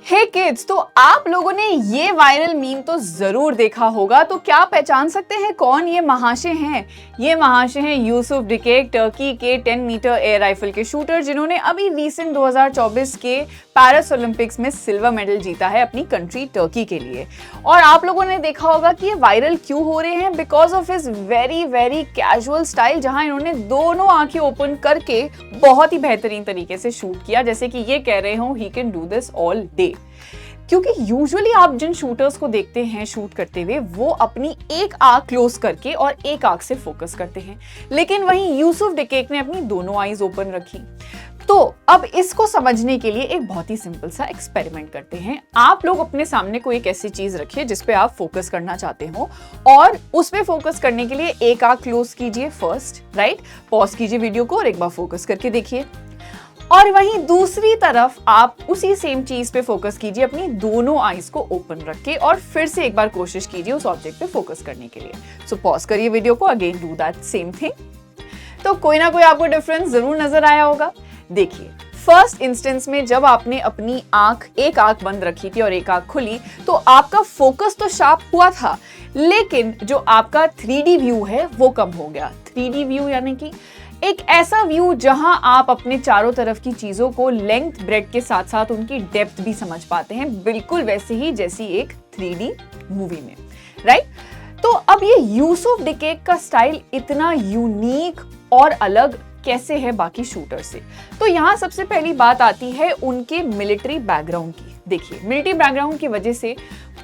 हे kids, तो आप लोगों ने ये वायरल मीम तो जरूर देखा होगा। तो क्या पहचान सकते हैं कौन ये महाशय हैं? ये महाशय हैं यूसुफ डिकेक, टर्की के 10 मीटर एयर राइफल के शूटर, जिन्होंने अभी रीसेंट 2024 के पेरिस ओलंपिक्स में सिल्वर मेडल जीता है अपनी कंट्री टर्की के लिए। और आप लोगों ने देखा होगा कि ये वायरल क्यों हो रहे हैं, because of his very very casual style, जहां इन्होंने दोनों आंखें ओपन करके बहुत ही बेहतरीन तरीके से शूट किया, जैसे कि ये कह रहे हो he can do this all day. क्योंकि यूजुअली आप जिन शूटर्स को देखते हैं शूट करते हुए, वो अपनी एक आंख क्लोज करके और एक आंख से फोकस करते हैं, लेकिन वहीं यूसुफ डिकेक ने अपनी दोनों आईज ओपन रखी। तो अब इसको समझने के लिए एक बहुत ही सिंपल सा एक्सपेरिमेंट करते हैं। आप लोग अपने सामने कोई एक ऐसी चीज रखिए जिस पे आप फोकस करना चाहते हो, और उस पे फोकस करने के लिए एक आंख क्लोज कीजिए फर्स्ट, राइट? पॉज कीजिए वीडियो को और एक बार फोकस करके देखिए। और वहीं दूसरी तरफ आप उसी सेम चीज पे फोकस कीजिए अपनी दोनों आईज को ओपन रख के, और फिर से एक बार कोशिश कीजिए उस ऑब्जेक्ट पे फोकस करने के लिए। सो पॉज करिए वीडियो को, again do that same thing. तो कोई ना कोई आपको डिफरेंस जरूर नजर आया होगा। देखिए, फर्स्ट इंस्टेंस में जब आपने अपनी एक आंख बंद रखी थी और एक आंख खुली, तो आपका फोकस तो शार्प हुआ था, लेकिन जो आपका 3D व्यू है वो कम हो गया। 3D व्यू यानी कि एक ऐसा व्यू जहां आप अपने चारों तरफ की चीजों को लेंथ ब्रेड के साथ साथ उनकी डेप्थ भी समझ पाते हैं, बिल्कुल वैसे ही जैसी एक 3D मूवी में, राइट? तो अब ये यूसुफ डिकेक का स्टाइल इतना यूनिक और अलग कैसे है बाकी शूटर से? तो यहाँ सबसे पहली बात आती है उनके मिलिट्री बैकग्राउंड की। देखिए, मिलिट्री बैकग्राउंड की वजह से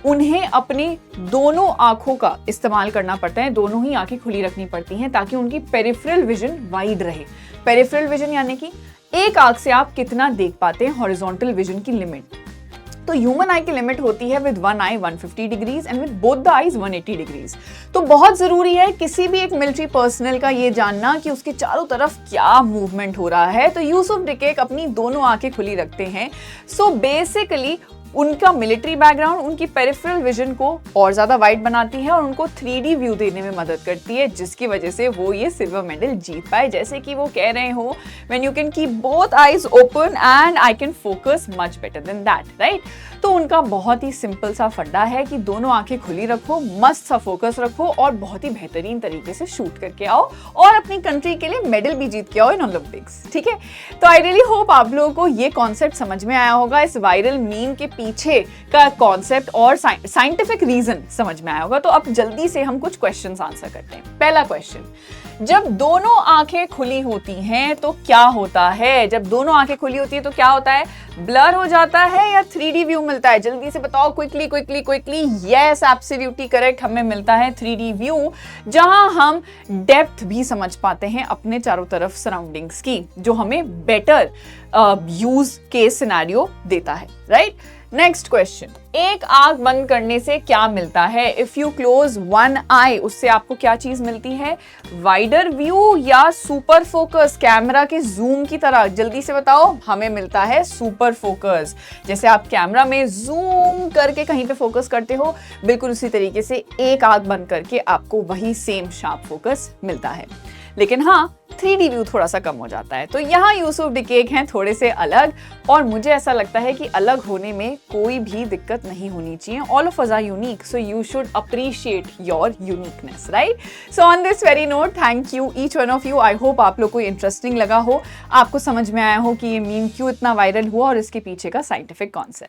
उन्हें अपने दोनों आंखों का इस्तेमाल करना पड़ता है, दोनों ही आंखें खुली रखनी पड़ती हैं ताकि उनकी पेरिफेरल विजन वाइड रहे। पेरिफेरल विजन यानी कि एक आंख से आप कितना देख पाते हैं, हॉरिजॉन्टल विजन की लिमिट। तो ह्यूमन आई की लिमिट होती है with one I 150 degrees and with both the eyes 180 degrees. तो बहुत जरूरी है किसी भी एक मिलिट्री पर्सनल का ये जानना कि उसके चारों तरफ क्या मूवमेंट हो रहा है। तो यूसुफ डिकेक अपनी दोनों आंखें खुली रखते हैं। सो बेसिकली उनका मिलिट्री बैकग्राउंड उनकी पेरिफेरल विजन को और ज्यादा वाइड बनाती है और उनको 3D व्यू देने में मदद करती है, जिसकी वजह से वो ये सिल्वर मेडल जीत पाए। जैसे कि वो कह रहे हो, when you can keep both eyes open and I can focus much better than that, right? तो उनका बहुत ही सिंपल सा फंडा है कि दोनों आंखें खुली रखो, मस्त सा फोकस रखो और बहुत ही बेहतरीन तरीके से शूट करके आओ और अपनी कंट्री के लिए मेडल भी जीत के आओ इन ओलंपिक्स, ठीक है? तो आई रियली होप आप लोगों को ये कॉन्सेप्ट समझ में आया होगा, इस वायरल मीम के पीछे का कॉन्सेप्ट और साइंटिफिक रीजन समझ में आया होगा। तो अब जल्दी से हम कुछ क्वेश्चंस आंसर करते हैं। पहला क्वेश्चन, जब दोनों आंखें खुली होती हैं तो क्या होता है? जब दोनों आंखें खुली होती है तो क्या होता है? ब्लर हो जाता है या 3D व्यू मिलता है? जल्दी से बताओ, quickly quickly quickly. Yes, absolutely correct, हमें मिलता है 3D व्यू, जहां हम डेप्थ भी समझ पाते हैं अपने चारों तरफ सराउंडिंग्स की, जो हमें बेटर यूज के सिनेरियो देता है, राइट? नेक्स्ट क्वेश्चन, एक आंख बंद करने से क्या मिलता है? इफ यू क्लोज वन आई, उससे आपको क्या चीज मिलती है? वाइडर व्यू या सुपर फोकस, कैमरा के जूम की तरह? जल्दी से बताओ, हमें मिलता है सुपर फोकस। जैसे आप कैमरा में जूम करके कहीं पे फोकस करते हो, बिल्कुल उसी तरीके से एक आंख बंद करके आपको वही सेम शार्प फोकस मिलता है। लेकिन हाँ, 3D व्यू थोड़ा सा कम हो जाता है। तो यहाँ यूसुफ डिकेक हैं थोड़े से अलग, और मुझे ऐसा लगता है कि अलग होने में कोई भी दिक्कत नहीं होनी चाहिए। All of us are unique, so you should appreciate your uniqueness, right? So on this very note, thank you each one of you. I hope आप लोग को इंटरेस्टिंग लगा हो, आपको समझ में आया हो कि ये मीम क्यों इतना वायरल हुआ और इसके पीछे का साइंटिफिक कॉन्सेप्ट।